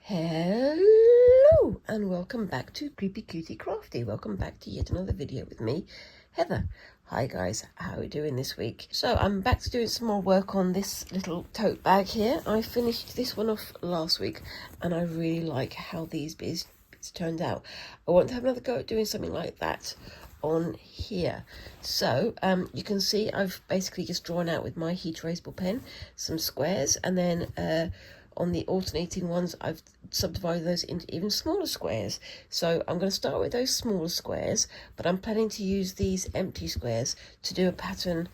Hello and welcome back to Creepy Cutie Crafty. Welcome back to yet another video with me, Heather. Hi guys, how are we doing this week? So I'm back to doing some more work on this little tote bag here. I finished this one off last week and I really like how these bits turned out. I want to have another go at doing something like that on here. So you can see I've basically just drawn out with my heat erasable pen some squares, and then on the alternating ones I've subdivided those into even smaller squares. So I'm going to start with those smaller squares, but I'm planning to use these empty squares to do a pattern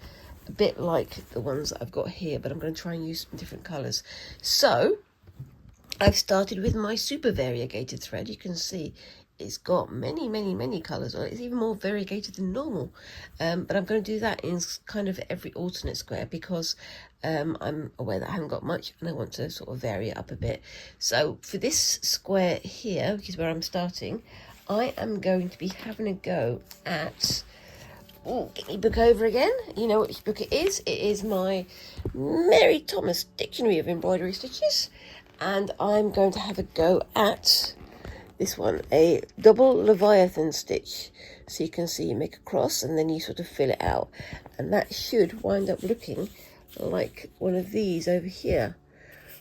a bit like the ones that I've got here, but I'm going to try and use some different colours. So I've started with my super variegated thread. You can see it's got many colours on it. It's even more variegated than normal, but I'm going to do that in kind of every alternate square because I'm aware that I haven't got much and I want to sort of vary it up a bit. So for this square here, which is where I'm starting, I am going to be having a go at, get my book over again. You know which book it is. It is my Mary Thomas Dictionary of Embroidery Stitches, and I'm going to have a go at this one, a double Leviathan stitch. So you can see you make a cross and then you sort of fill it out, and that should wind up looking like one of these over here,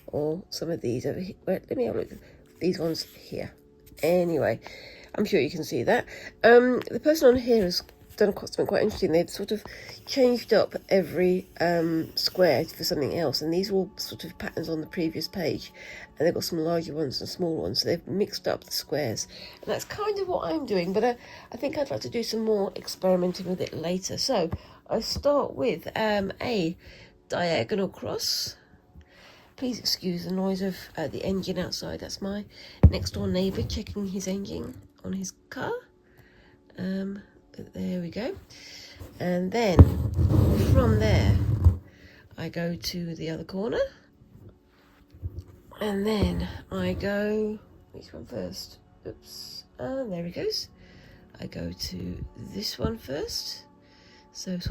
or some of these over here. Wait, let me have a look. These ones here. Anyway, I'm sure you can see that. The person on here has done something quite interesting. They've sort of changed up every square for something else, and these were all sort of patterns on the previous page, and they've got some larger ones and smaller ones, so they've mixed up the squares, and that's kind of what I'm doing, but I think I'd like to do some more experimenting with it later. So I start with a diagonal cross. Please excuse the noise of the engine outside. That's my next door neighbour checking his engine on his car. There we go. And then from there I go to the other corner, and then I go, which one first? Oops, there he goes. I go to this one first. So I've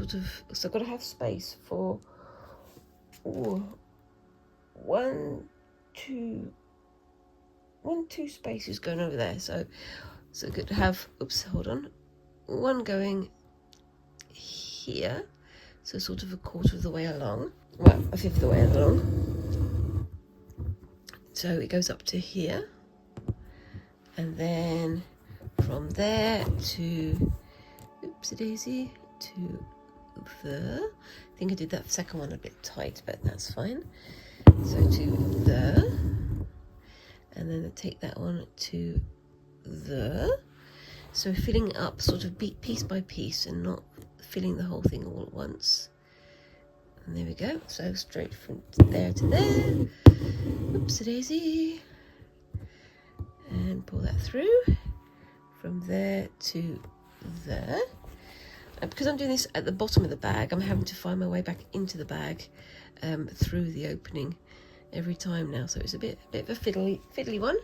got to have space for two spaces going over there. So good to have, oops, hold on, one going here, so sort of a quarter of the way along, well, a fifth of the way along. So it goes up to here, and then from there to, oopsie daisy, to there. I think I did that second one a bit tight, but that's fine. So to there, and then I take that one to there. So filling up sort of piece by piece and not filling the whole thing all at once. And there we go. So straight from there to there. Oopsie daisy. And pull that through. From there to there. And because I'm doing this at the bottom of the bag, I'm having to find my way back into the bag through the opening every time now. So it's a bit of a fiddly one.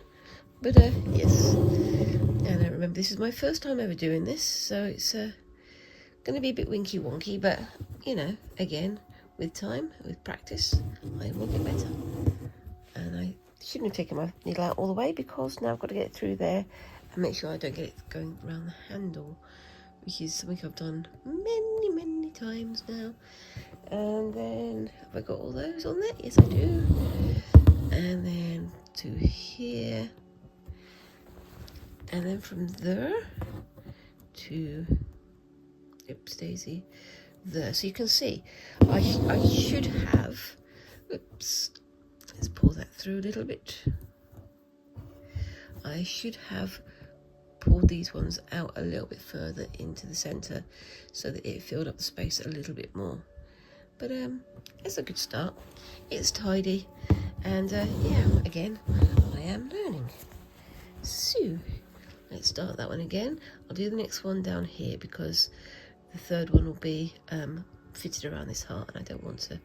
But yes. And I remember this is my first time ever doing this, so it's going to be a bit winky wonky, but you know, again, with time, with practice, I will get better. And I shouldn't have taken my needle out all the way, because now I've got to get it through there and make sure I don't get it going around the handle, which is something I've done many times now. And then, have I got all those on there? Yes, I do. And then to here. And then from there to, oops daisy, there. So you can see I should have, oops, let's pull that through a little bit. I should have pulled these ones out a little bit further into the centre so that it filled up the space a little bit more. But it's a good start. It's tidy, and yeah, again, I am learning. So let's start that one again. I'll do the next one down here because the third one will be fitted around this heart, and I don't want to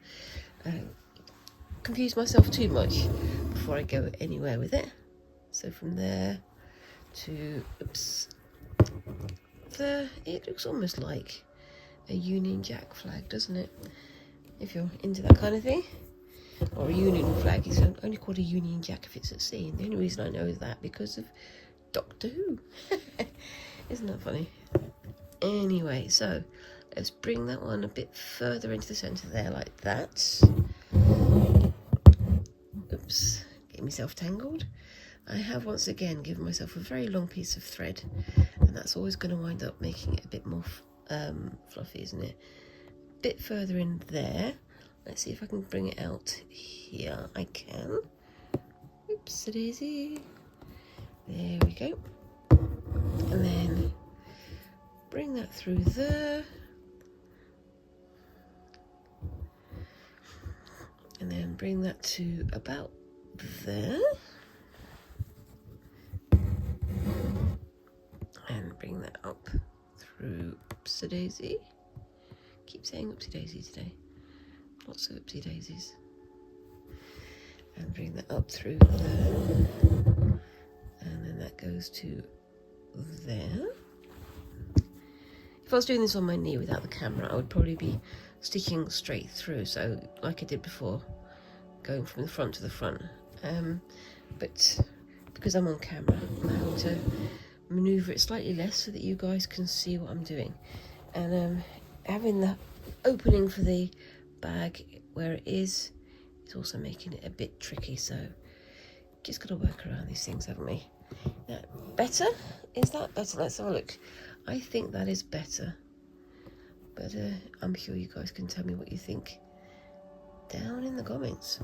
confuse myself too much before I go anywhere with it. So from there to, oops, there, it looks almost like a Union Jack flag, doesn't it? If you're into that kind of thing. or a Union flag. It's only called a Union Jack if it's at sea. And the only reason I know is that because of Doctor Who. Isn't that funny? Anyway, so let's bring that one a bit further into the centre there, like that. Oops, get myself tangled. I have once again given myself a very long piece of thread, and that's always going to wind up making it a bit more fluffy, isn't it? A bit further in there. Let's see if I can bring it out here. I can. Oops-a-daisy. There we go. And then bring that through there. And then bring that to about there. And bring that up through oopsie-daisy. Keep saying oopsie-daisy today. Lots of oopsie-daisies. And bring that up through there. And then that goes to there. If I was doing this on my knee without the camera, I would probably be stitching straight through, so like I did before, going from the front to the front. But because I'm on camera, I'm having to maneuver it slightly less so that you guys can see what I'm doing. And having the opening for the bag where it is also making it a bit tricky, so just got to work around these things, haven't we? Better? Is that better? Let's have a look. I think that is better, but I'm sure you guys can tell me what you think down in the comments.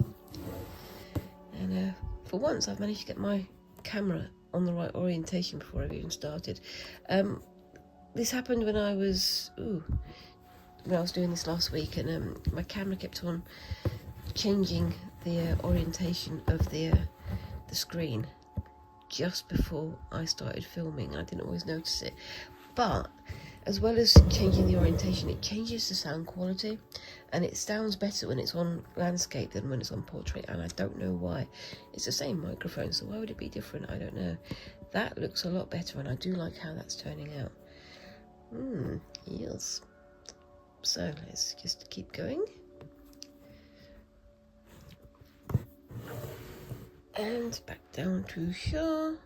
And for once I've managed to get my camera on the right orientation before I've even started. This happened when I was doing this last week, and my camera kept on changing the orientation of the screen just before I started filming. I didn't always notice it, but as well as changing the orientation, it changes the sound quality, and it sounds better when it's on landscape than when it's on portrait, and I don't know why. It's the same microphone, so why would it be different? I don't know. That looks a lot better, and I do like how that's turning out. Yes. So let's just keep going. And back down to here.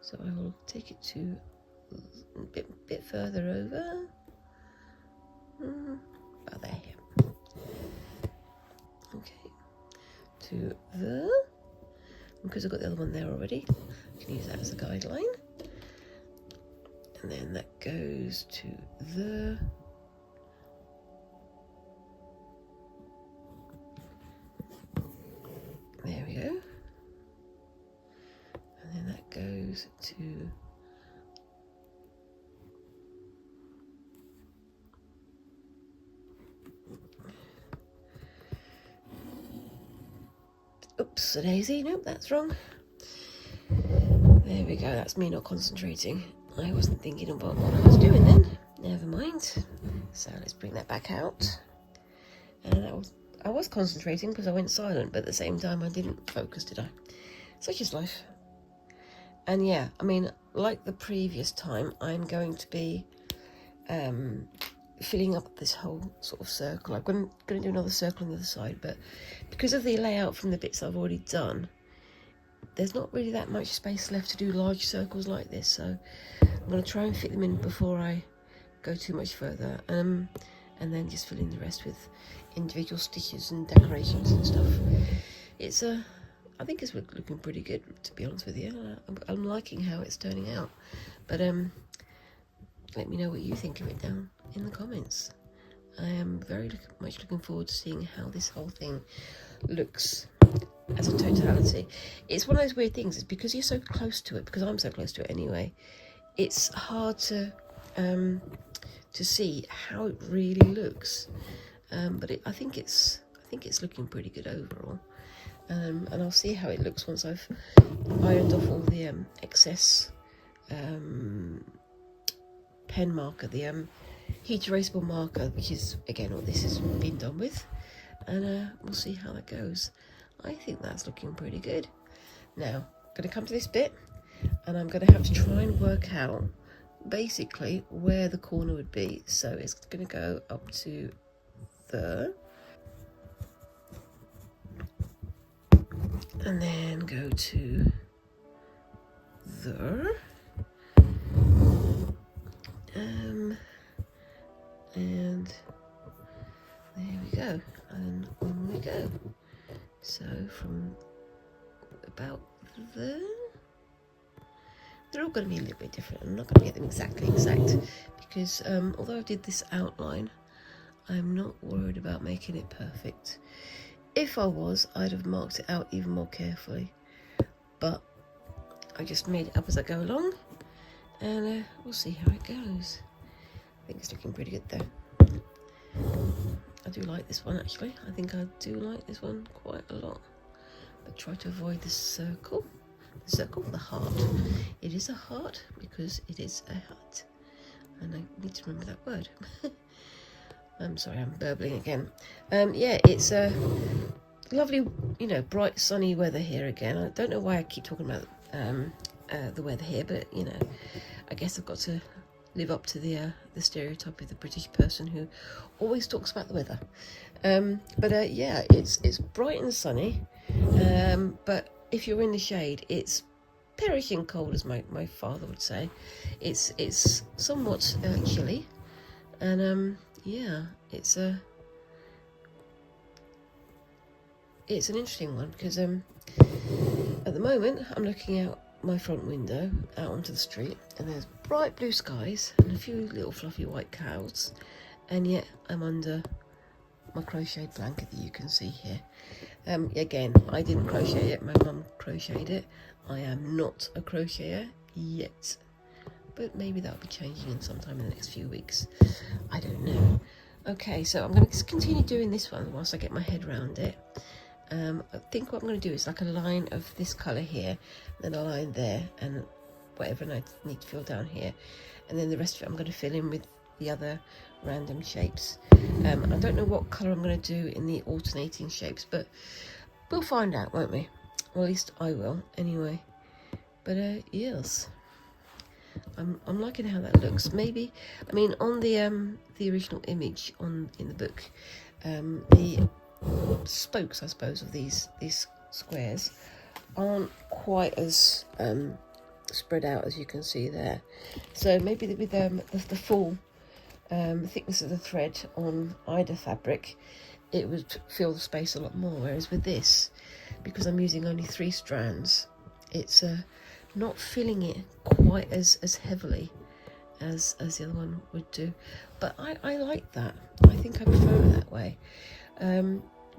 So I will take it to a bit further over. About there. Okay. To there. Because I've got the other one there already, I can use that as a guideline. And then that goes to there. There we go. And then that goes to oops-a-daisy, nope, that's wrong. There we go, that's me not concentrating. I wasn't thinking about what I was doing then. Never mind. So let's bring that back out. And I was concentrating because I went silent, but at the same time I didn't focus, did I? Such is life. And yeah, I mean, like the previous time, I'm going to be filling up this whole sort of circle. I'm going to do another circle on the other side, but because of the layout from the bits I've already done, there's not really that much space left to do large circles like this, so I'm going to try and fit them in before I go too much further, and then just fill in the rest with individual stitches and decorations and stuff. It's I think it's looking pretty good, to be honest with you. I'm liking how it's turning out, but let me know what you think of it down in the comments. I am very much looking forward to seeing how this whole thing looks as a totality. It's one of those weird things. It's because you're so close to it, because I'm so close to it anyway, it's hard to see how it really looks, but I think it's looking pretty good overall. And I'll see how it looks once I've ironed off all the excess pen marker, the heat erasable marker, which is again all this has been done with, and we'll see how that goes. I think that's looking pretty good. Now I'm going to come to this bit, and I'm going to have to try and work out basically where the corner would be. So it's going to go up to there. and then go to there, and there we go, and on we go. So from about there, they're all going to be a little bit different. I'm not going to get them exactly exact because although I did this outline, I'm not worried about making it perfect. If I was, I'd have marked it out even more carefully, but I just made it up as I go along, and we'll see how it goes. I think it's looking pretty good though. I do like this one actually. I think I do like this one quite a lot, but try to avoid the circle. The circle, the heart. It is a heart because it is a heart, and I need to remember that word. I'm sorry, I'm burbling again. Yeah, it's a lovely, bright sunny weather here again. I don't know why I keep talking about the weather here, but I guess I've got to live up to the stereotype of the British person who always talks about the weather. But yeah, it's bright and sunny, but if you're in the shade, it's perishing cold, as my father would say. It's somewhat chilly, and yeah, it's an interesting one because at the moment I'm looking out my front window out onto the street, and there's bright blue skies and a few little fluffy white clouds, and yet I'm under my crocheted blanket that you can see here. Again, I didn't crochet it, my mum crocheted it. I am not a crocheter yet, but maybe that'll be changing in sometime in the next few weeks. I don't know. Okay, so I'm going to continue doing this one whilst I get my head around it. I think what I'm going to do is like a line of this colour here, then a line there, and whatever I need to fill down here, and then the rest of it I'm going to fill in with the other random shapes. I don't know what colour I'm going to do in the alternating shapes, but we'll find out, won't we? Or at least I will, anyway. But yes, I'm liking how that looks. Maybe, I mean, on the original image in the book, the spokes, I suppose, of these squares aren't quite as spread out as you can see there. So maybe with the full thickness of the thread on either fabric, it would fill the space a lot more. Whereas with this, because I'm using only 3 strands, it's not filling it quite as heavily as the other one would do. But I like that. I think I prefer it that way.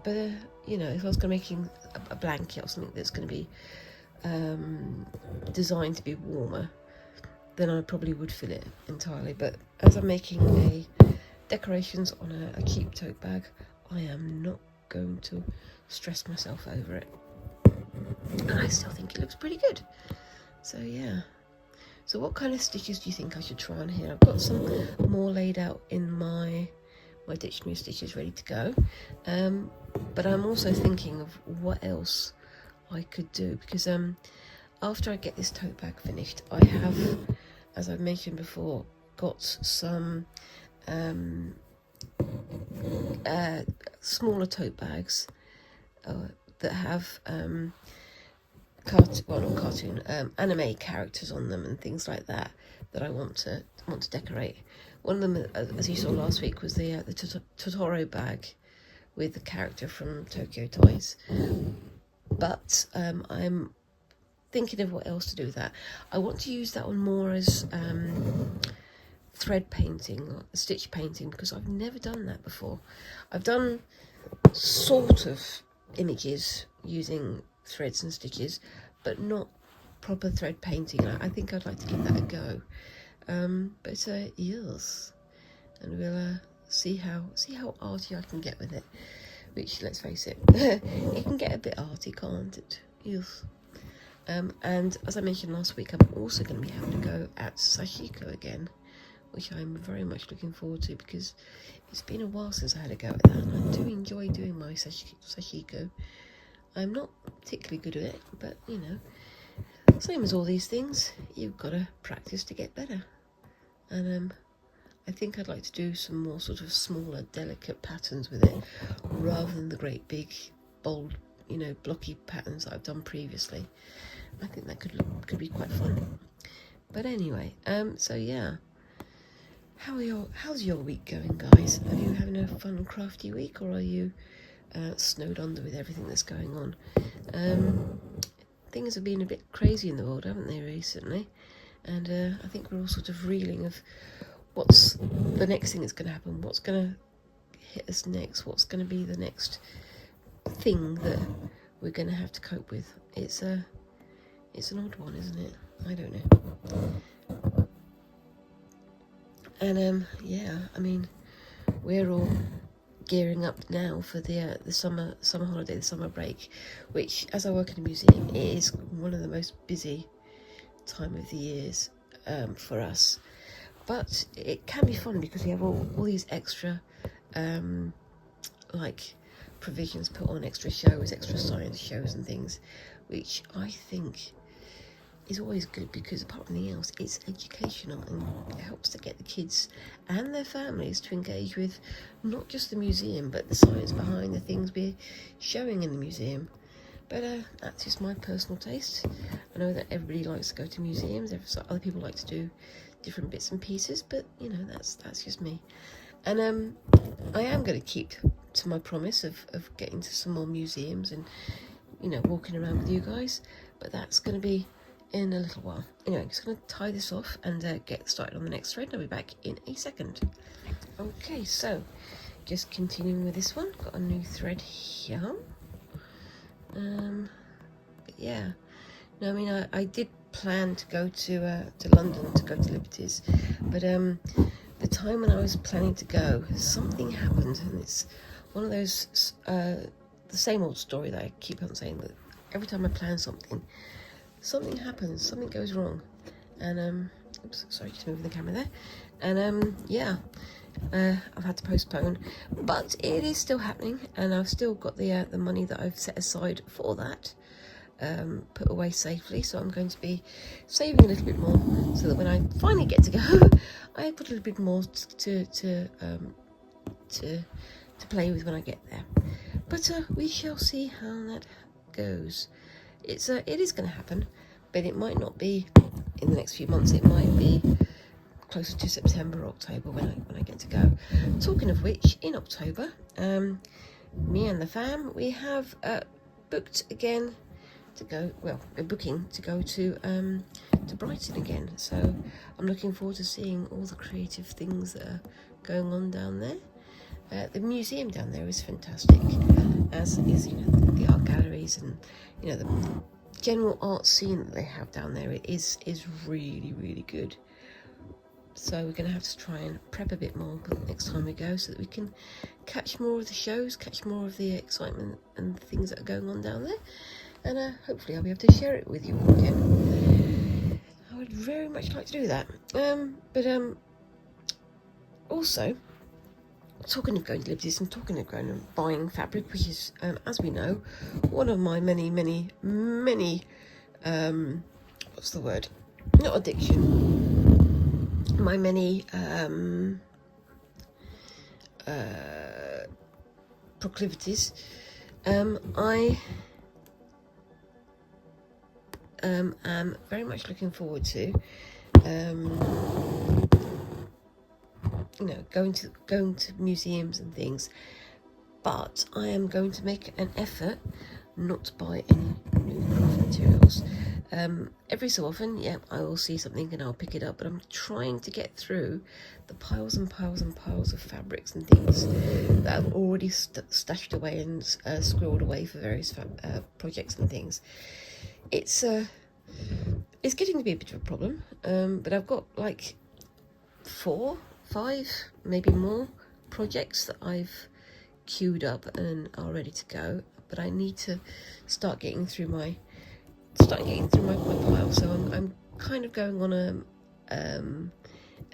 But if I was going to making a blanket or something that's going to be designed to be warmer, then I probably would fill it entirely. But as I'm making decorations on a cheap tote bag, I am not going to stress myself over it. And I still think it looks pretty good. So yeah. So what kind of stitches do you think I should try on here? I've got some more laid out in my dictionary stitches ready to go. But I'm also thinking of what else I could do, because after I get this tote bag finished, I have, as I've mentioned before, got some smaller tote bags that have anime characters on them and things like that I want to decorate. One of them, as you saw last week, was the Totoro bag with the character from Tokyo Toys. But I'm thinking of what else to do with that. I want to use that one more as thread painting or stitch painting, because I've never done that before. I've done sort of images using threads and stitches, but not proper thread painting. I think I'd like to give that a go. But yes, and we'll see how arty I can get with it. Which, let's face it, it can get a bit arty, can't it? Yes. And as I mentioned last week, I'm also going to be having to go at sashiko again, which I'm very much looking forward to, because it's been a while since I had a go at that, and I do enjoy doing my sashiko. I'm not particularly good at it, but same as all these things, you've got to practice to get better. And I think I'd like to do some more sort of smaller, delicate patterns with it, rather than the great big, bold, you know, blocky patterns that I've done previously. I think that could be quite fun. But anyway, so yeah, how's your week going, guys? Are you having a fun crafty week, or are you snowed under with everything that's going on? Things have been a bit crazy in the world, haven't they, recently? And I think we're all sort of reeling of what's the next thing that's going to happen, what's going to hit us next, what's going to be the next thing that we're going to have to cope with. It's an odd one, isn't it? I don't know. And yeah, I mean, we're all gearing up now for the summer holiday, the summer break, which, as I work in a museum, it is one of the most busy time of the years for us. But it can be fun because we have all these extra like provisions put on, extra shows, extra science shows and things, which I think is always good, because apart from anything else, it's educational and it helps to get the kids and their families to engage with not just the museum but the science behind the things we're showing in the museum. But that's just my personal taste. I know that everybody likes to go to museums, other people like to do different bits and pieces, but you know, that's just me. And I am going to keep to my promise of getting to some more museums and, you know, walking around with you guys, but that's going to be in a little while. Anyway, I'm just going to tie this off and get started on the next thread. I'll be back in a second. Okay, so just continuing with this one, got a new thread here. But yeah, no, I mean, I did plan to go to London, to go to Liberty's, but the time when I was planning to go, something happened, and it's one of those the same old story that I keep on saying, that every time I plan something happens, something goes wrong, and oops, sorry, just moving the camera there, and yeah, I've had to postpone, but it is still happening, and I've still got the money that I've set aside for that put away safely, so I'm going to be saving a little bit more, so that when I finally get to go, I put a little bit more to play with when I get there. But we shall see how that goes. It is going to happen, but it might not be in the next few months. It might be closer to September or October when I get to go. Talking of which, in October, me and the fam, we have booked again to go. Well, we're booking to go to Brighton again. So I'm looking forward to seeing all the creative things that are going on down there. The museum down there is fantastic, as is, you know, the art galleries and, you know, the general art scene that they have down there. It is really, really good. So we're going to have to try and prep a bit more next time we go, so that we can catch more of the shows, catch more of the excitement and the things that are going on down there. And hopefully I'll be able to share it with you all again. I would very much like to do that. But also, talking of going to Liberty's and talking of going and buying fabric, which is, as we know, one of my many, what's the word? Not addiction. My many proclivities. I am very much looking forward to, you know, going to museums and things, but I am going to make an effort not to buy any new craft materials. Every so often, yeah, I will see something and I'll pick it up, but I'm trying to get through the piles and piles and piles of fabrics and things that I've already stashed away and squirreled away for various projects and things. It's getting to be a bit of a problem, but I've got like 4, 5, maybe more projects that I've queued up and are ready to go, but I need to start getting through my pile. So I'm kind of going on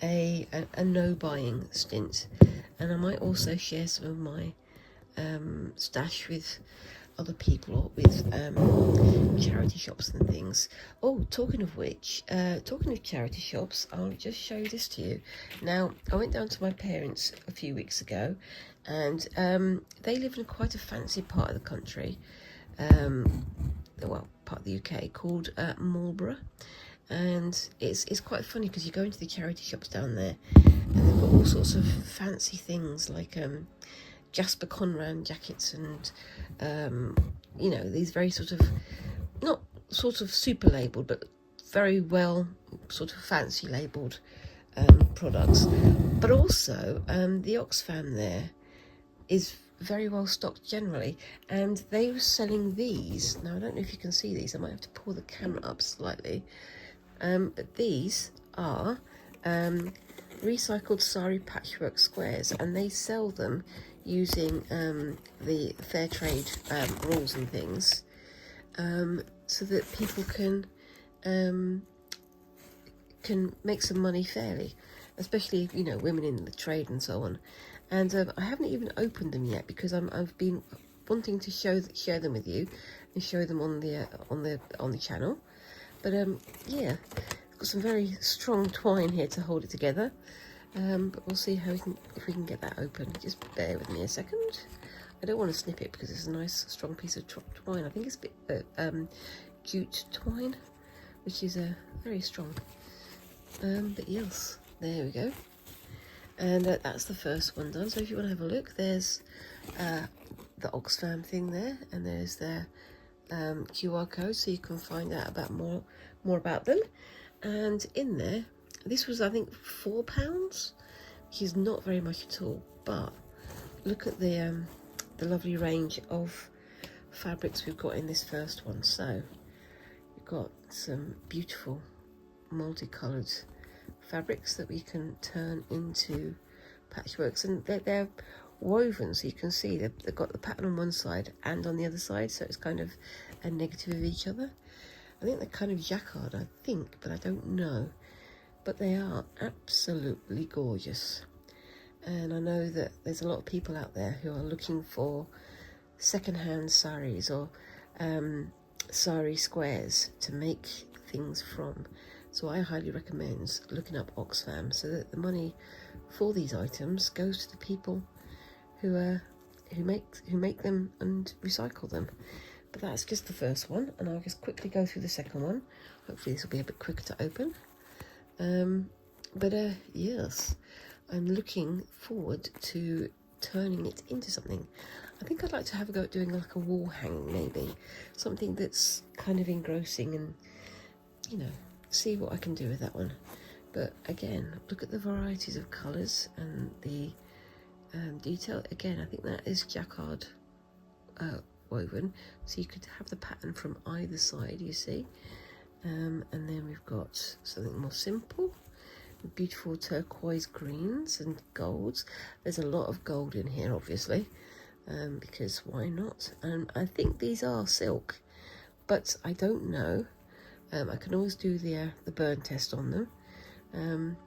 a no buying stint, and I might also share some of my stash with other people, or with charity shops and things. Oh, talking of which, talking of charity shops, I'll just show this to you. Now, I went down to my parents a few weeks ago, and they live in quite a fancy part of the country, well, part of the UK, called Marlborough. And it's quite funny because you go into the charity shops down there and they've got all sorts of fancy things like Jasper Conran jackets and you know, these very sort of, not sort of super labelled, but very well sort of fancy labelled products. But also the Oxfam there is very well stocked generally, and they were selling these. Now I don't know if you can see these, I might have to pull the camera up slightly. But these are recycled sari patchwork squares, and they sell them using the fair trade rules and things, so that people can make some money fairly, especially, you know, women in the trade and so on. And I haven't even opened them yet because I've been wanting to share them with you and show them on the channel. But yeah, got some very strong twine here to hold it together. But we'll see how if we can get that open. Just bear with me a second. I don't want to snip it because it's a nice strong piece of twine. I think it's a bit jute twine, which is very strong. But yes, there we go. And that's the first one done. So if you want to have a look, there's the Oxfam thing there, and there's their QR code, so you can find out about more about them. And in there, this was, I think, £4, which is not very much at all. But look at the lovely range of fabrics we've got in this first one. So we've got some beautiful multicoloured fabrics that we can turn into patchworks, and they're woven, so you can see they've got the pattern on one side and on the other side, so it's kind of a negative of each other. I think they're kind of jacquard, I think, but I don't know. But they are absolutely gorgeous, and I know that there's a lot of people out there who are looking for second-hand saris or sari squares to make things from. So I highly recommend looking up Oxfam, so that the money for these items goes to the people who make them and recycle them. But that's just the first one, and I'll just quickly go through the second one. Hopefully this will be a bit quicker to open. But yes, I'm looking forward to turning it into something. I think I'd like to have a go at doing like a wall hanging, maybe something that's kind of engrossing, and you know, see what I can do with that one. But again, look at the varieties of colours and the detail. Again, I think that is jacquard woven, so you could have the pattern from either side, you see. And then we've got something more simple, beautiful turquoise greens and golds. There's a lot of gold in here, obviously, because why not? And I think these are silk, but I don't know. I can always do the burn test on them,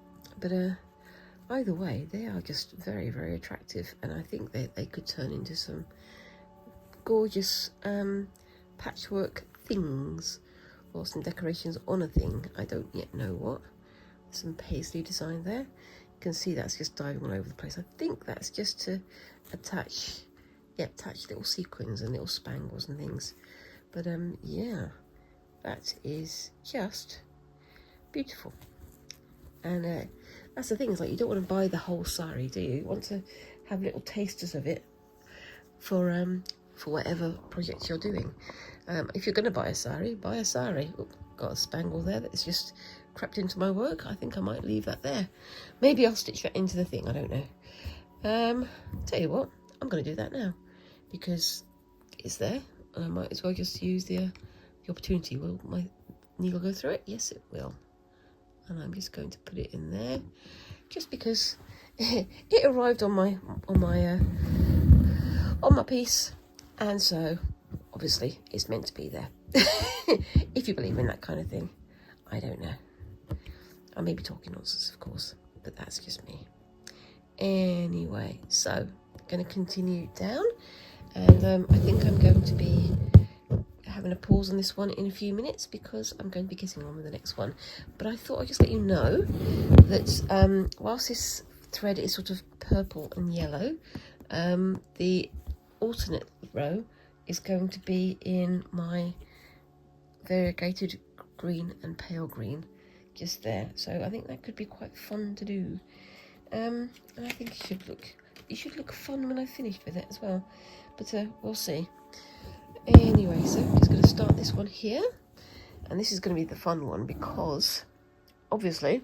but either way, they are just very, very attractive, and I think they could turn into some gorgeous patchwork things, or some decorations on a thing. I don't yet know what. Some paisley design there. You can see that's just diving all over the place. I think that's just to attach little sequins and little spangles and things. But yeah, that is just beautiful. And that's the thing, is like, you don't want to buy the whole sari, do you? You want to have little tasters of it for whatever project you're doing. If you're going to buy a sari, buy a sari. Oop, got a spangle there that's just crept into my work. I think I might leave that there. Maybe I'll stitch that into the thing, I don't know. Tell you what, I'm going to do that now, because it's there, and I might as well just use the opportunity. Will my needle go through it? Yes, it will. And I'm just going to put it in there, just because it arrived on my piece, and so obviously it's meant to be there. If you believe in that kind of thing. I don't know. I may be talking nonsense, of course, but that's just me. Anyway, so going to continue down, and I think I'm going to be having a pause on this one in a few minutes, because I'm going to be getting on with the next one. But I thought I'd just let you know that whilst this thread is sort of purple and yellow, the alternate row is going to be in my variegated green and pale green, just there. So I think that could be quite fun to do. And I think it should look fun when I've finished with it as well. But we'll see. Anyway, so I'm just going to start this one here. And this is going to be the fun one because, obviously,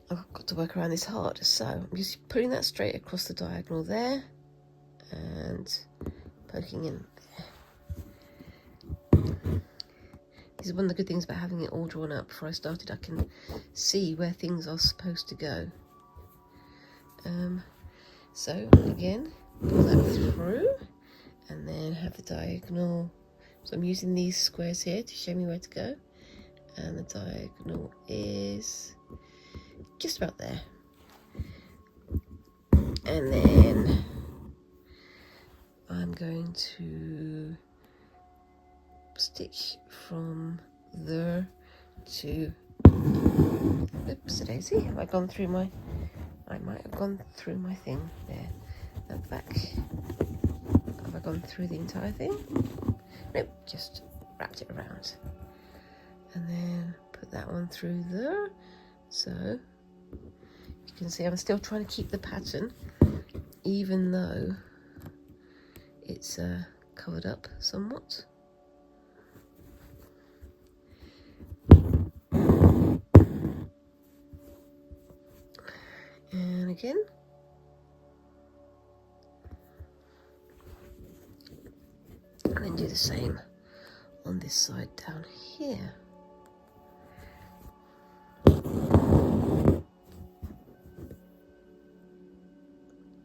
I've got to work around this heart. So I'm just putting that straight across the diagonal there and poking in there. This is one of the good things about having it all drawn up before I started. I can see where things are supposed to go. So again, pull that through and then have the diagonal. So I'm using these squares here to show me where to go, and the diagonal is just about there. And then I'm going to stitch from there to, oops, daisy, have I gone through my, I might have gone through my thing there, and back. Have I gone through the entire thing? Nope, just wrapped it around. And then put that one through there. So you can see I'm still trying to keep the pattern, even though it's covered up somewhat. And again. And then do the same on this side down here.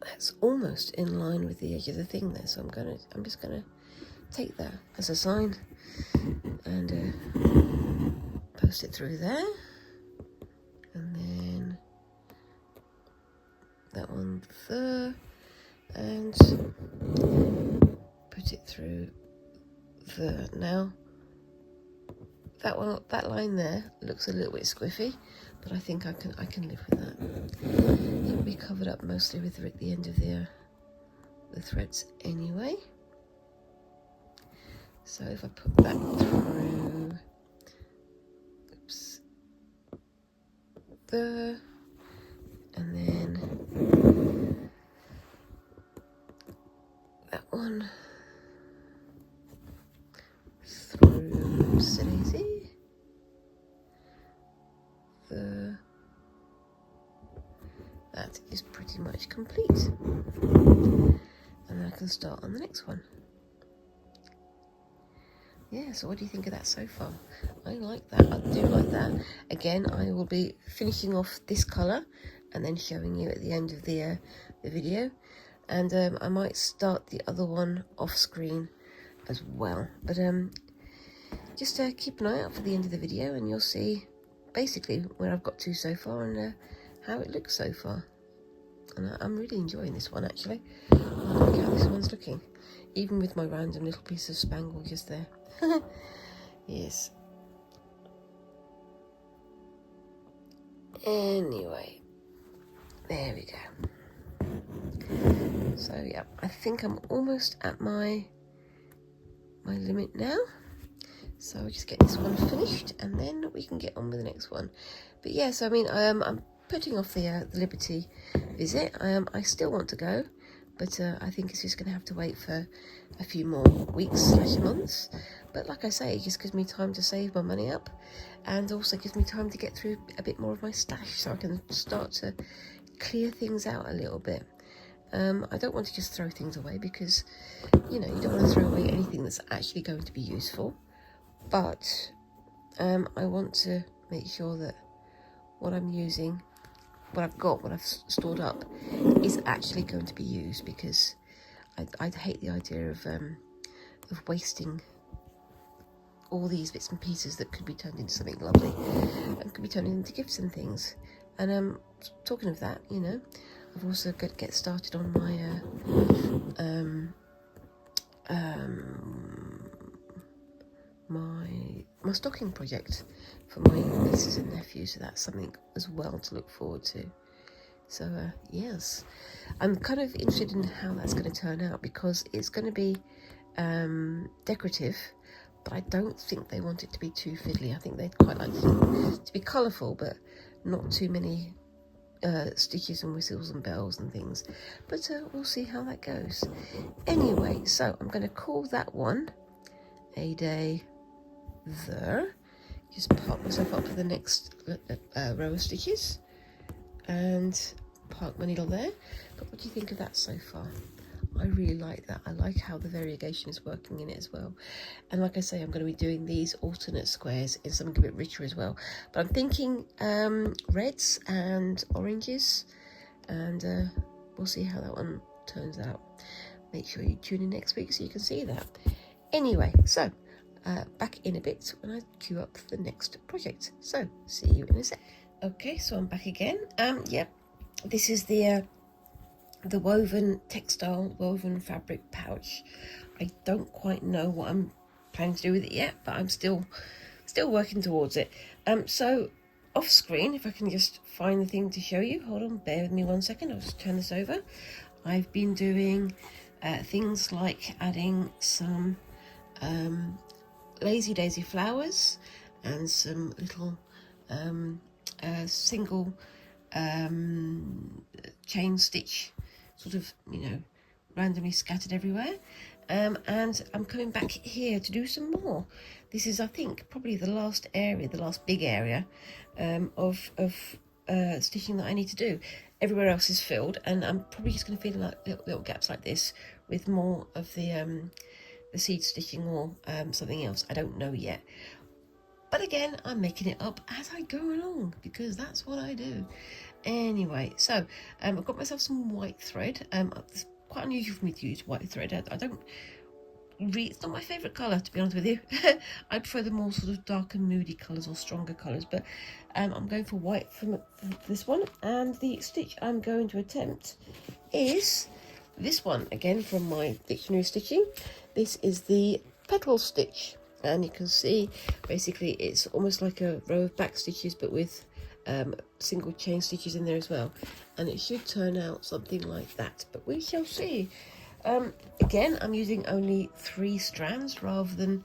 That's almost in line with the edge of the thing there, so I'm just gonna take that as a sign and post it through there, and then that one there, and put it through there. Now that line there looks a little bit squiffy, but I think I can live with that. It will be covered up mostly with the end of the threads anyway. So if I put that through, oops, there, and then that one through daisy, there. That is pretty much complete. And then I can start on the next one. Yeah, so what do you think of that so far? I like that, I do like that. Again, I will be finishing off this colour and then showing you at the end of the video. And I might start the other one off screen as well. But just keep an eye out for the end of the video and you'll see basically where I've got to so far and how it looks so far. And I'm really enjoying this one actually. Look how this one's looking, even with my random little piece of spangle just there. Yes. Anyway, there we go. So yeah, I think I'm almost at my limit now. So I'll just get this one finished and then we can get on with the next one. But yes, yeah, so, I mean, I'm putting off the Liberty visit. I still want to go, but I think it's just going to have to wait for a few more weeks / months. But like I say, it just gives me time to save my money up and also gives me time to get through a bit more of my stash so I can start to clear things out a little bit. I don't want to just throw things away because, you know, you don't want to throw away anything that's actually going to be useful. But I want to make sure that what I'm using, what I've got, what I've stored up, is actually going to be used, because I hate the idea of wasting all these bits and pieces that could be turned into something lovely and could be turned into gifts and things. And talking of that, you know, I've also got to get started on my stocking project for my nieces and nephews, so that's something as well to look forward to. So yes, I'm kind of interested in how that's going to turn out, because it's going to be decorative, but I don't think they want it to be too fiddly. I think they'd quite like it to be colourful, but not too many stitches and whistles and bells and things. But we'll see how that goes. Anyway, so I'm going to call that one a day there. Just pop myself up to the next row of stitches and park my needle there. But what do you think of that so far? I really like that. I like how the variegation is working in it as well. And like I say, I'm going to be doing these alternate squares in something a bit richer as well. But I'm thinking reds and oranges, and we'll see how that one turns out. Make sure you tune in next week so you can see that. Anyway, so back in a bit when I queue up the next project. So see you in a sec. Okay, so I'm back again. Yep, this is the woven fabric pouch. I don't quite know what I'm planning to do with it yet, but I'm still working towards it. So off screen, if I can just find the thing to show you, hold on, bear with me 1 second, I'll just turn this over. I've been doing things like adding some lazy daisy flowers and some little single chain stitch, sort of, you know, randomly scattered everywhere. And I'm coming back here to do some more. This is, I think, probably the last big area of stitching that I need to do. Everywhere else is filled, and I'm probably just going to fill in like little gaps like this with more of the seed stitching or something else. I don't know yet. But again, I'm making it up as I go along, because that's what I do. Anyway, so I've got myself some white thread. It's quite unusual for me to use white thread. I don't really, it's not my favourite colour, to be honest with you. I prefer the more sort of dark and moody colours or stronger colours, but I'm going for white for this one. And the stitch I'm going to attempt is this one, again from my dictionary stitching. This is the petal stitch, and you can see basically it's almost like a row of back stitches, but with single chain stitches in there as well, and it should turn out something like that, but we shall see. Again, I'm using only 3 strands rather than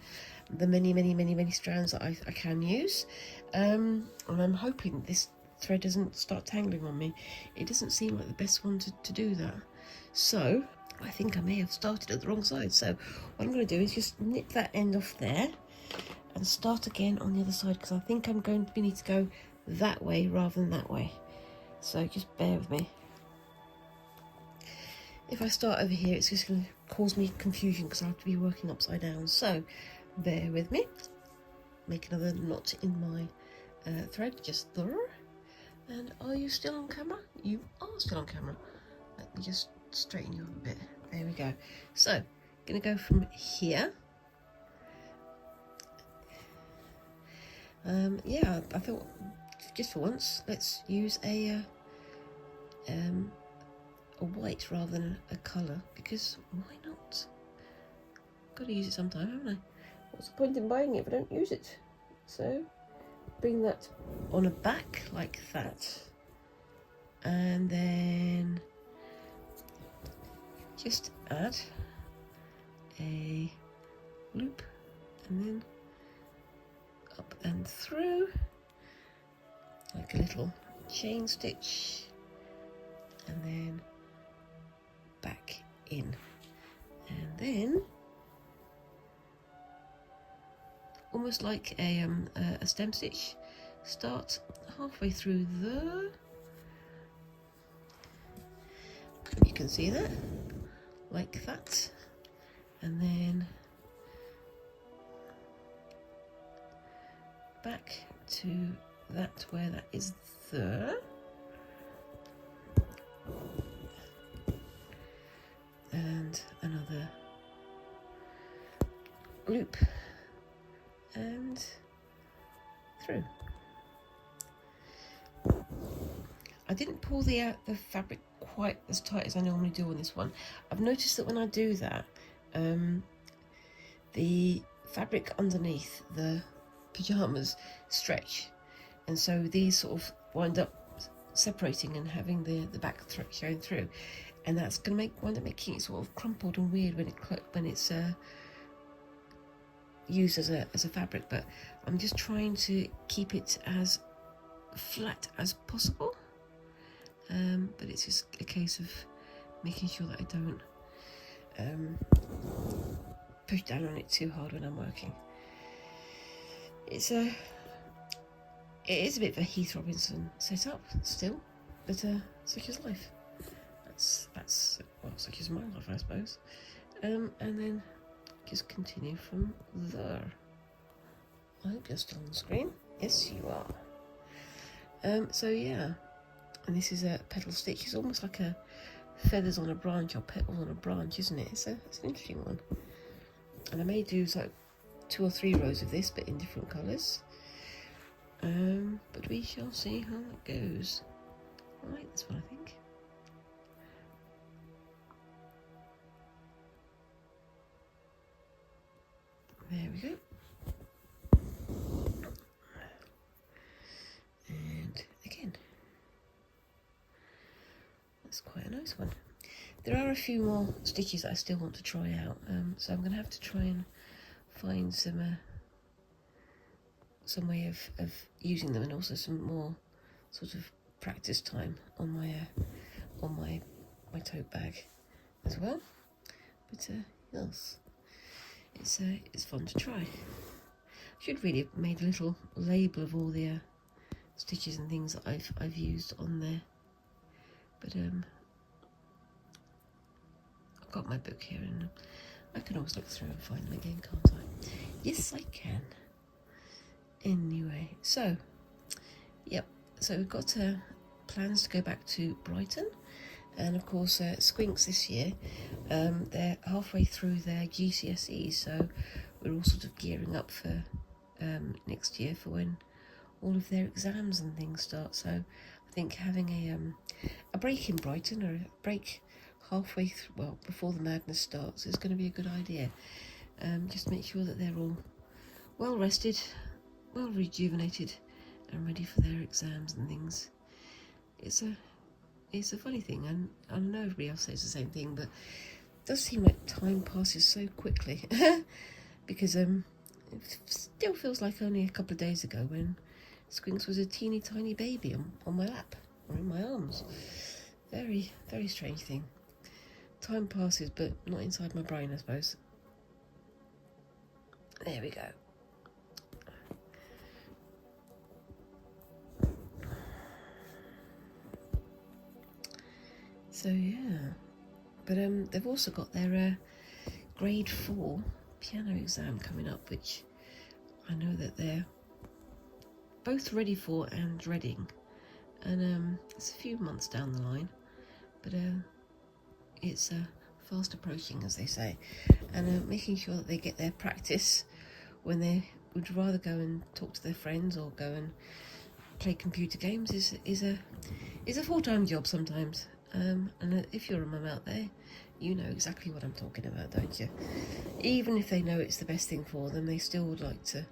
the many strands that I can use, and I'm hoping this thread doesn't start tangling on me. It doesn't seem like the best one to do that, so I think I may have started at the wrong side. So what I'm going to do is just nip that end off there and start again on the other side, because I think I'm going to need to go that way rather than that way. So just bear with me. If I start over here, it's just going to cause me confusion because I have to be working upside down. So bear with me. Make another knot in my thread, just there. And are you still on camera? You are still on camera. Let me just straighten you up a bit. There we go. So gonna go from here. Yeah, I thought just for once let's use a white rather than a colour, because why not? Got to use it sometime, haven't I? What's the point in buying it if I don't use it? So bring that on a back like that, and then just add a loop, and then up and through like a little chain stitch, and then back in, and then almost like a stem stitch, start halfway through the, you can see that, like that, and then back to that where that is there, and another loop and through. I didn't pull the fabric quite as tight as I normally do on this one. I've noticed that when I do that, the fabric underneath the pyjamas stretch, and so these sort of wind up separating and having the back showing through, and that's going to wind up making it sort of crumpled and weird when it's use as a fabric, but I'm just trying to keep it as flat as possible. But it's just a case of making sure that I don't push down on it too hard when I'm working. It is a bit of a Heath Robinson setup still, but such is life. That's well, such is my life, I suppose. And then just continue from there. I hope you're still on the screen. Yes, you are. So yeah, and this is a petal stitch. It's almost like a feathers on a branch or petals on a branch, isn't it? It's an interesting one. And I may do like 2 or 3 rows of this, but in different colours. But we shall see how it goes. I like this one, I think. There we go. And again. That's quite a nice one. There are a few more stitches that I still want to try out, so I'm going to have to try and find some way of using them, and also some more sort of practice time on my tote bag as well. But yes, it's fun to try. I should really have made a little label of all the stitches and things that I've used on there, but I've got my book here, and I can always look through and find them again, can't I? Yes, I can. Anyway, so yep, so we've got plans to go back to Brighton, and of course Squinks this year, they're halfway through their GCSEs, so we're all sort of gearing up for next year for when all of their exams and things start. So I think having a break in Brighton, or a break halfway through, well, before the madness starts, is going to be a good idea. Just make sure that they're all well rested, well rejuvenated, and ready for their exams and things. It's a funny thing, and I know everybody else says the same thing, but it does seem like time passes so quickly. Because it still feels like only a couple of days ago when Squinks was a teeny tiny baby on my lap or in my arms. Very, very strange thing. Time passes, but not inside my brain, I suppose. There we go. So yeah, but they've also got their grade 4 piano exam coming up, which I know that they're both ready for and dreading, and it's a few months down the line, but it's fast approaching, as they say, and making sure that they get their practice when they would rather go and talk to their friends or go and play computer games is a full-time job sometimes. And if you're a mum out there, you know exactly what I'm talking about, don't you? Even if they know it's the best thing for them, they still would like to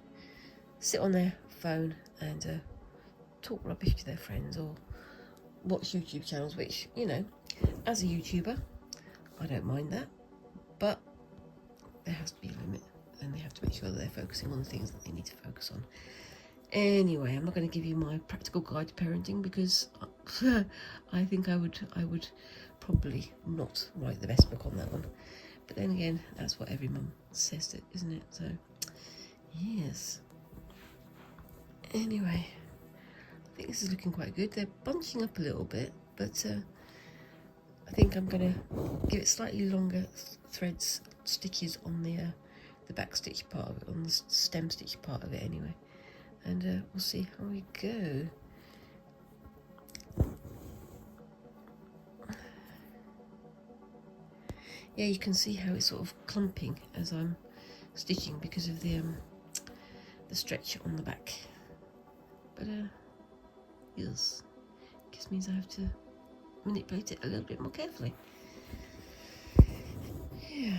sit on their phone and talk rubbish to their friends or watch YouTube channels, which, you know, as a YouTuber, I don't mind that, but there has to be a limit, and they have to make sure that they're focusing on the things that they need to focus on. Anyway, I'm not going to give you my practical guide to parenting, because I think I would probably not write the best book on that one. But then again, that's what every mum says, isn't it? So, yes. Anyway, I think this is looking quite good. They're bunching up a little bit, but I think I'm going to give it slightly longer threads, stitches on the back stitch part of it, on the stem stitch part of it anyway. And we'll see how we go. Yeah, you can see how it's sort of clumping as I'm stitching because of the stretch on the back. But yes, just means I have to manipulate it a little bit more carefully. Yeah,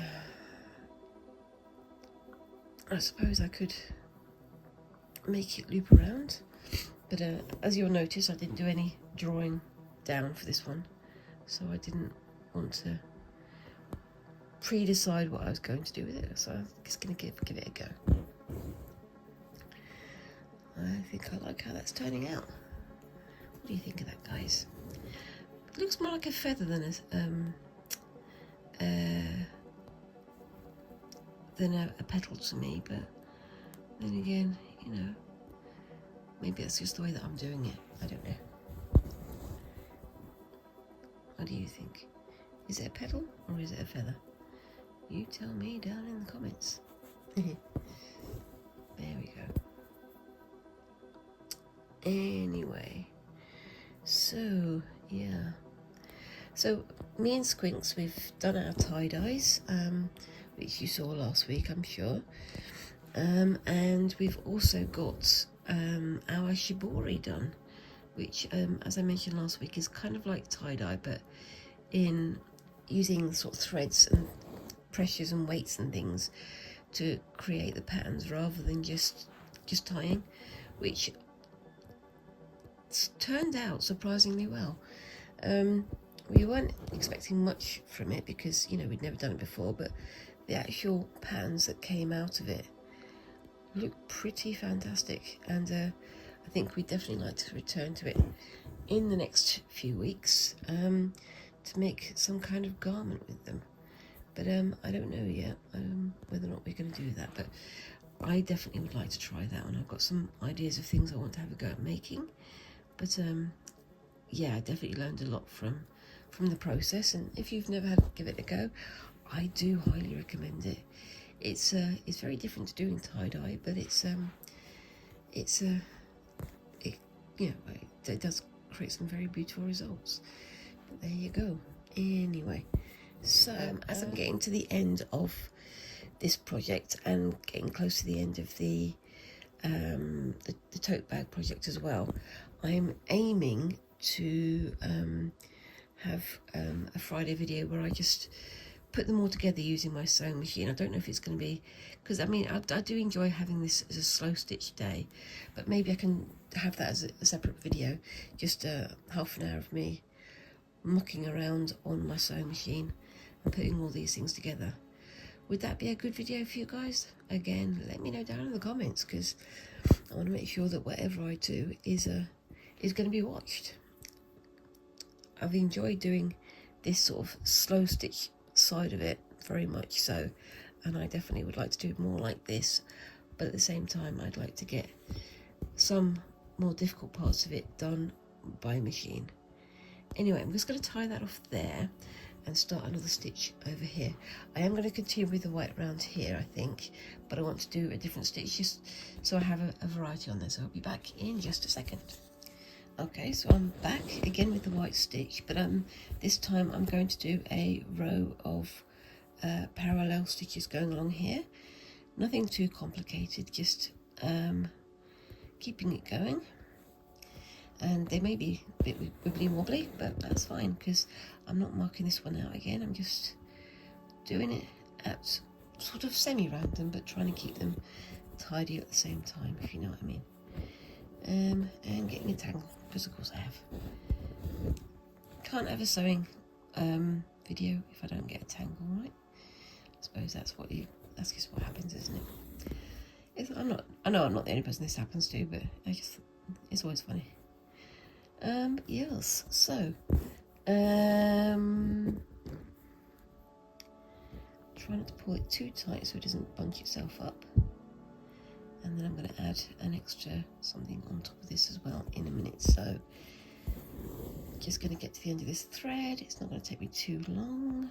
I suppose I could make it loop around, but as you'll notice, I didn't do any drawing down for this one, so I didn't want to pre-decide what I was going to do with it, so I'm just going to give it a go. I think I like how that's turning out. What do you think of that, guys? It looks more like a feather than a petal to me, but then again, you know, maybe that's just the way that I'm doing it. I don't know. What do you think? Is it a petal or is it a feather? You tell me down in the comments. There we go. Anyway, so yeah. So me and Squinks, we've done our tie-dyes, which you saw last week, I'm sure. And we've also got our shibori done, which, as I mentioned last week, is kind of like tie-dye, but in using sort of threads and pressures and weights and things to create the patterns rather than just tying, which turned out surprisingly well. We weren't expecting much from it because, you know, we'd never done it before, but the actual patterns that came out of it look pretty fantastic, and I think we'd definitely like to return to it in the next few weeks to make some kind of garment with them. But I don't know yet whether or not we're going to do that, but I definitely would like to try that one. I've got some ideas of things I want to have a go at making, but yeah, I definitely learned a lot from the process, and if you've never had to give it a go, I do highly recommend it. It's very different to doing tie-dye, but it does create some very beautiful results. But there you go. Anyway, so as I'm getting to the end of this project and getting close to the end of the tote bag project as well, I'm aiming to have a Friday video where I just put them all together using my sewing machine. I don't know if it's going to be, because I mean I do enjoy having this as a slow stitch day, but maybe I can have that as a separate video, just half an hour of me mucking around on my sewing machine and putting all these things together. Would that be a good video for you guys? Again, let me know down in the comments, because I want to make sure that whatever I do is going to be watched. I've enjoyed doing this sort of slow stitch side of it very much so, and I definitely would like to do more like this, but at the same time I'd like to get some more difficult parts of it done by machine. Anyway, I'm just going to tie that off there and start another stitch over here. I am going to continue with the white round here, I think, but I want to do a different stitch just so I have a variety on there, so I'll be back in just a second. Okay, so I'm back again with the white stitch, but this time I'm going to do a row of parallel stitches going along here. Nothing too complicated, just keeping it going. And they may be a bit wibbly wobbly, but that's fine because I'm not marking this one out again. I'm just doing it at sort of semi-random, but trying to keep them tidy at the same time, if you know what I mean. And getting a tangle, because of course I have. Can't have a sewing video if I don't get a tangle, right? I suppose that's just what happens, isn't it? I know I'm not the only person this happens to, but it's always funny. Yes, so try not to pull it too tight so it doesn't bunch itself up. And then I'm going to add an extra something on top of this as well in a minute. So just going to get to the end of this thread. It's not going to take me too long.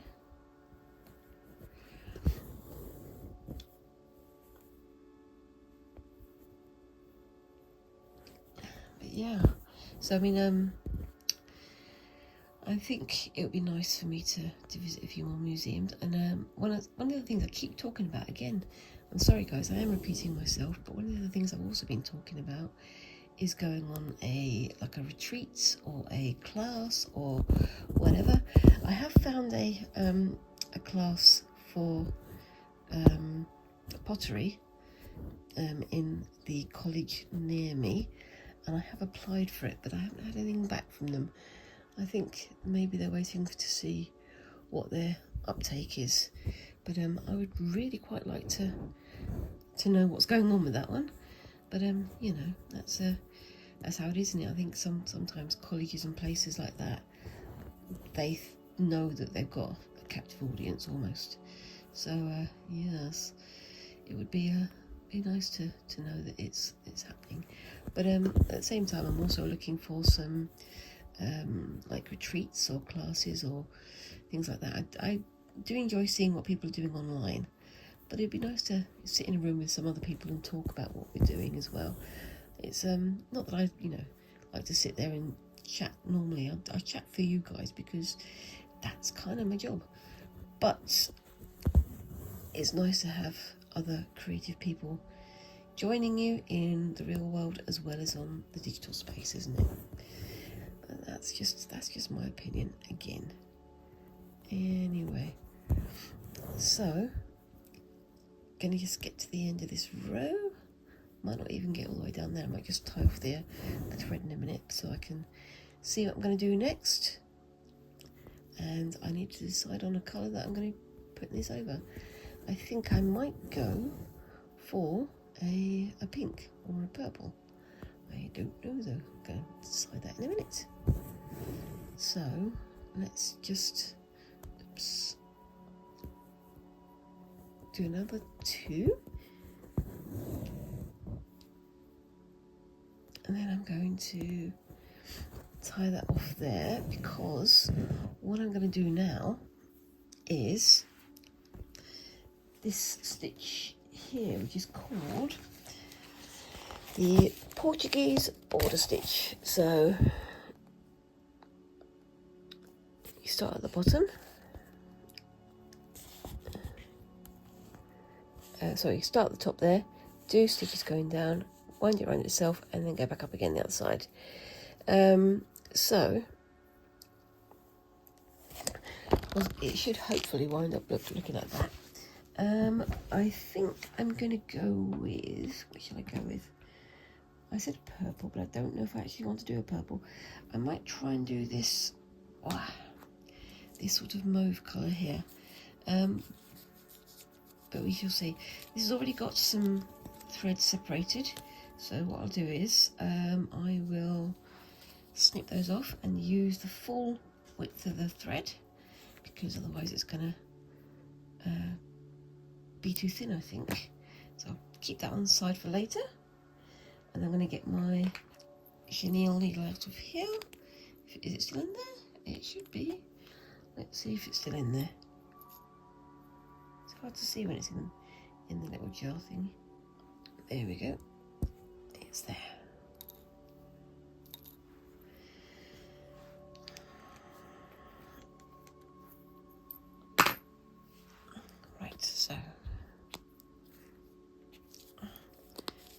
But yeah, so I mean, I think it would be nice for me to visit a few more museums. And one of the things I keep talking about, again, I'm sorry guys, I am repeating myself, but one of the things I've also been talking about is going on a retreat or a class or whatever. I have found a class for pottery in the college near me, and I have applied for it, but I haven't had anything back from them. I think maybe they're waiting to see what their uptake is. But I would really quite like to know what's going on with that one. But you know, that's how it is, isn't it? I think sometimes colleges and places like that, they know that they've got a captive audience almost. So yes, it would be nice to know that it's happening. But at the same time, I'm also looking for some like retreats or classes or things like that. I do enjoy seeing what people are doing online, but it'd be nice to sit in a room with some other people and talk about what we're doing as well. It's not that I like to sit there and chat normally. I chat for you guys because that's kind of my job, but it's nice to have other creative people joining you in the real world as well as on the digital space, isn't it? And that's just my opinion again. Anyway, so gonna just get to the end of this row. Might not even get all the way down there. I might just tie off the thread in a minute so I can see what I'm going to do next. And I need to decide on a colour that I'm going to put this over. I think I might go for a pink or a purple. I don't know though. I'm going to decide that in a minute. So let's just do another 2. And then I'm going to tie that off there, because what I'm going to do now is this stitch here, which is called the Portuguese border stitch. So you start at the bottom. You start at the top there, 2 stitches going down, wind it around itself, and then go back up again the other side. So it should hopefully wind up looking like that. I think I'm going to go with, what should I go with? I said purple, but I don't know if I actually want to do a purple. I might try and do this, this sort of mauve colour here. But we shall see. This has already got some threads separated, so what I'll do is I will snip those off and use the full width of the thread, because otherwise it's going to be too thin, I think. So I'll keep that on the side for later, and I'm going to get my chenille needle out of here. Is it still in there? It should be. Let's see if it's still in there. It's hard to see when it's in the little jar thing. There we go. It's there. Right, so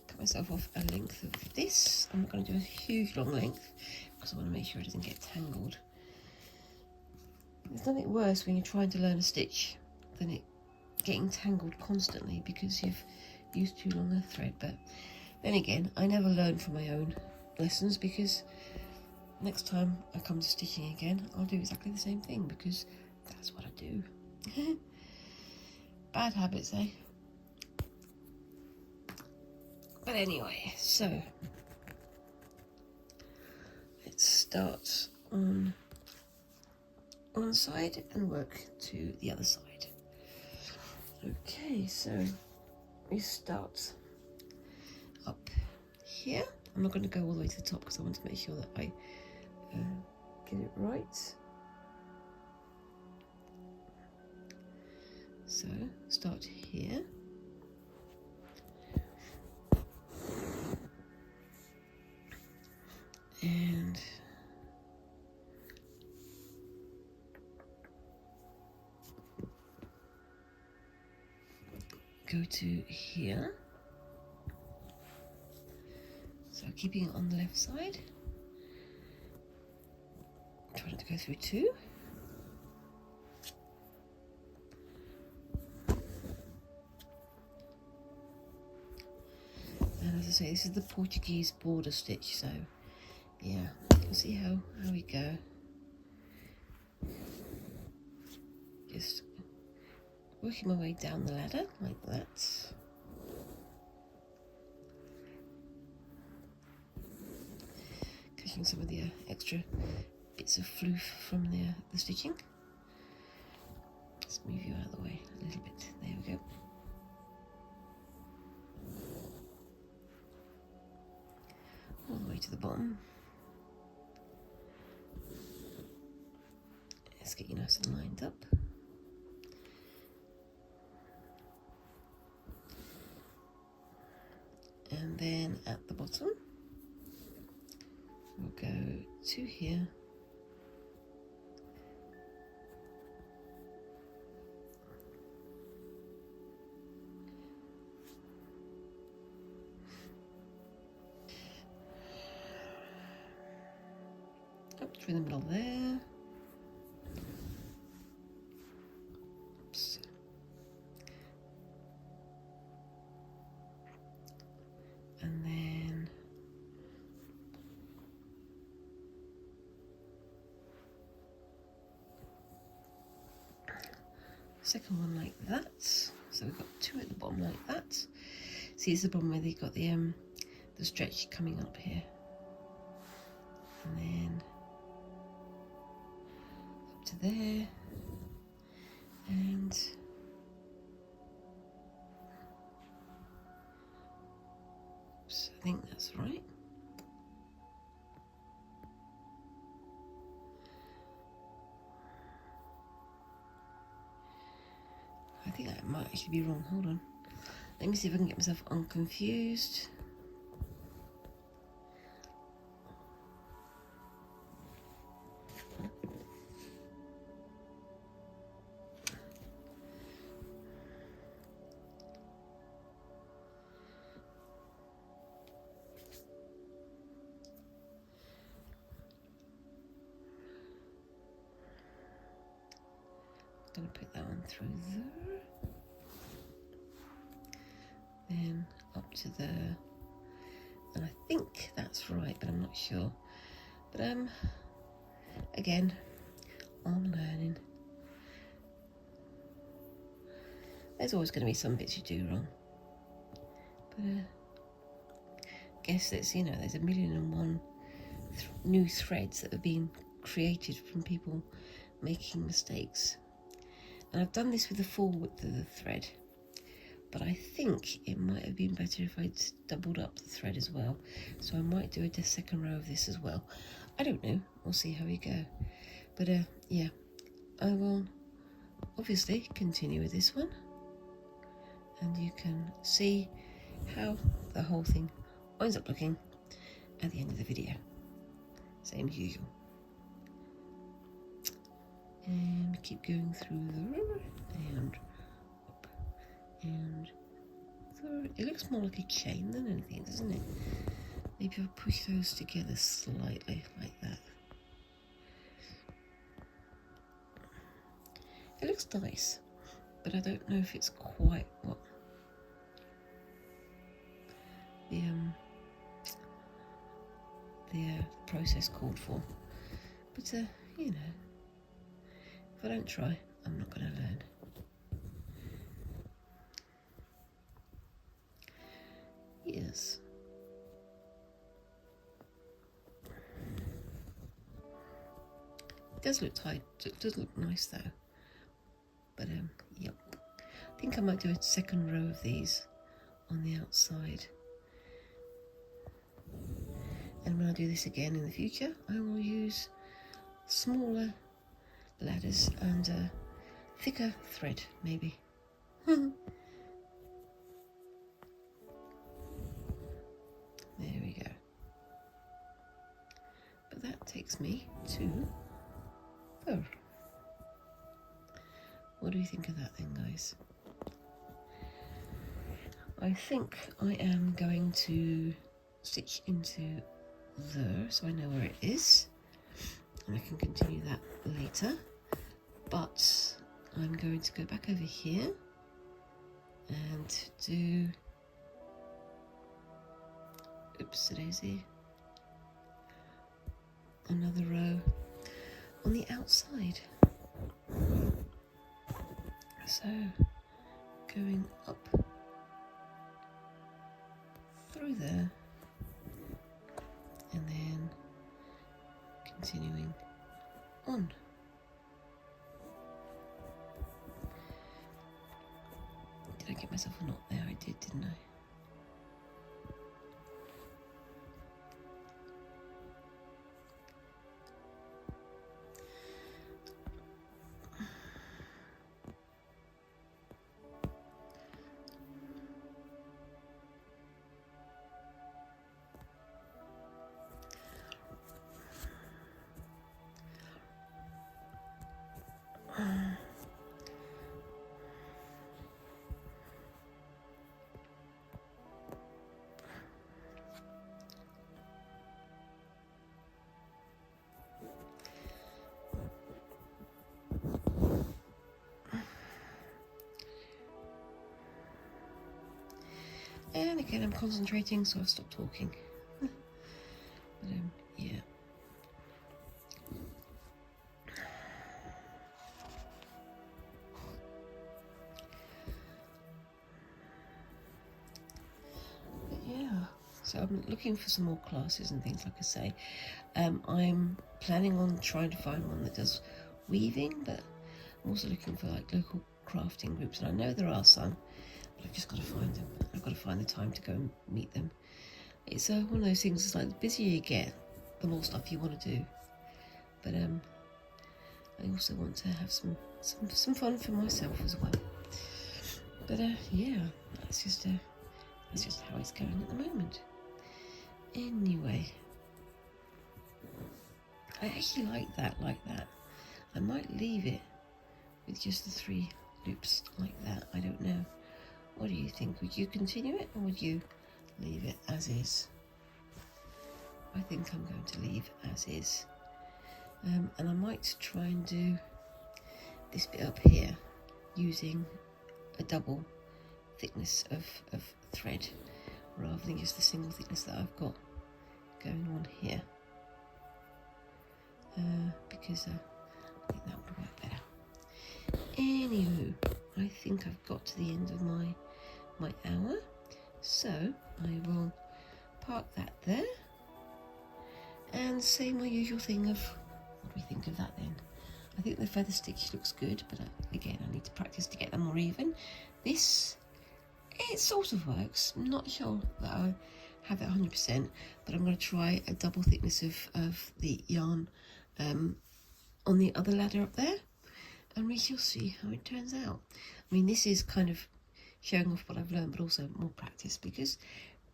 cut myself off a length of this. I'm not going to do a huge long length because I want to make sure it doesn't get tangled. There's nothing worse when you're trying to learn a stitch than it getting tangled constantly because you've used too long a thread. But then again, I never learn from my own lessons, because next time I come to stitching again, I'll do exactly the same thing, because that's what I do. Bad habits, eh? But anyway, so let's start on one side and work to the other side. Okay, so we start up here. I'm not going to go all the way to the top because I want to make sure that I get it right. So start here. And go to here. So keeping it on the left side. Try not to go through 2. And as I say, this is the Portuguese border stitch, so yeah, we'll see how we go. just working my way down the ladder like that. Catching some of the extra bits of floof from the stitching. Let's move you out of the way a little bit. There we go. All the way to the bottom. Let's get you nice and lined up. And then at the bottom, we'll go to here. Up through the middle there. Oops. And then second one like that. So we've got two at the bottom like that. See, it's the bottom where they've got the stretch coming up here. And then up to there. And oops, I think that's right. I think that might actually be wrong. Hold on. Let me see if I can get myself unconfused. I'm going to put that one through there. Then up to there. And I think that's right, but I'm not sure. But again, I'm learning. There's always going to be some bits you do wrong. But I guess that's, you know, there's 1,000,001 new threads that have been created from people making mistakes. And I've done this with the full width of the thread, but I think it might have been better if I'd doubled up the thread as well. So I might do a second row of this as well. I don't know, we'll see how we go. But yeah, I will obviously continue with this one, and you can see how the whole thing winds up looking at the end of the video. Same as usual. And keep going through the room and up and through. It looks more like a chain than anything, doesn't it? Maybe I'll push those together slightly like that. It looks nice, but I don't know if it's quite what the process called for. But you know, if I don't try, I'm not going to learn. Yes. It does look tight. It does look nice though. But yep. I think I might do a second row of these on the outside. And when I do this again in the future, I will use smaller ladders and thicker thread, maybe. There we go. But that takes me to fur. What do you think of that then, guys? I think I am going to stitch into there so I know where it is, and I can continue that later. But I'm going to go back over here and do, oops-a-daisy, another row on the outside. So going up through there and then continuing on. Did I get myself a knot there? I did, didn't I? And again, I'm concentrating, so I've stopped talking. But yeah. But yeah, so I'm looking for some more classes and things, like I say. I'm planning on trying to find one that does weaving, but I'm also looking for like local crafting groups, and I know there are some. I've just got to find them. I've got to find the time to go and meet them. It's one of those things, it's like the busier you get, the more stuff you want to do. But I also want to have some fun for myself as well. But yeah, that's just how it's going at the moment. Anyway, I actually like that. I might leave it with just the 3 loops like that. I don't know. What do you think? Would you continue it or would you leave it as is? I think I'm going to leave as is. And I might try and do this bit up here using a double thickness of thread rather than just the single thickness that I've got going on here. Because I think that would work better. Anywho, I think I've got to the end of my hour, so I will park that there and say my usual thing of what do we think of that then. I think the feather stitch looks good, but again I need to practice to get them more even. This, it sort of works. I'm not sure that I have it 100%, but I'm going to try a double thickness of the yarn on the other ladder up there, and we shall see how it turns out. I mean, this is kind of showing off what I've learned, but also more practice, because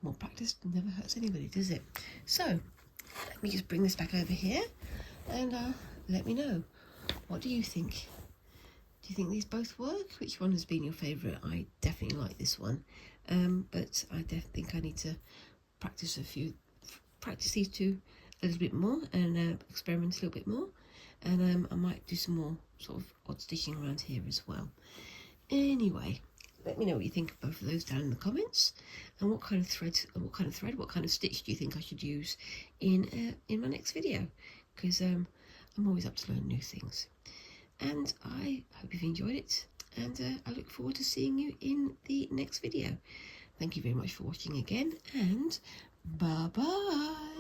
more practice never hurts anybody, does it? So let me just bring this back over here and let me know, what do you think? Do you think these both work? Which one has been your favourite? I definitely like this one, but I think I need to practice these two a little bit more and experiment a little bit more, and I might do some more sort of odd stitching around here as well. Anyway, let me know what you think of both of those down in the comments, and what kind of stitch do you think I should use in my next video, because I'm always up to learn new things. And I hope you've enjoyed it, and I look forward to seeing you in the next video. Thank you very much for watching again, and bye bye.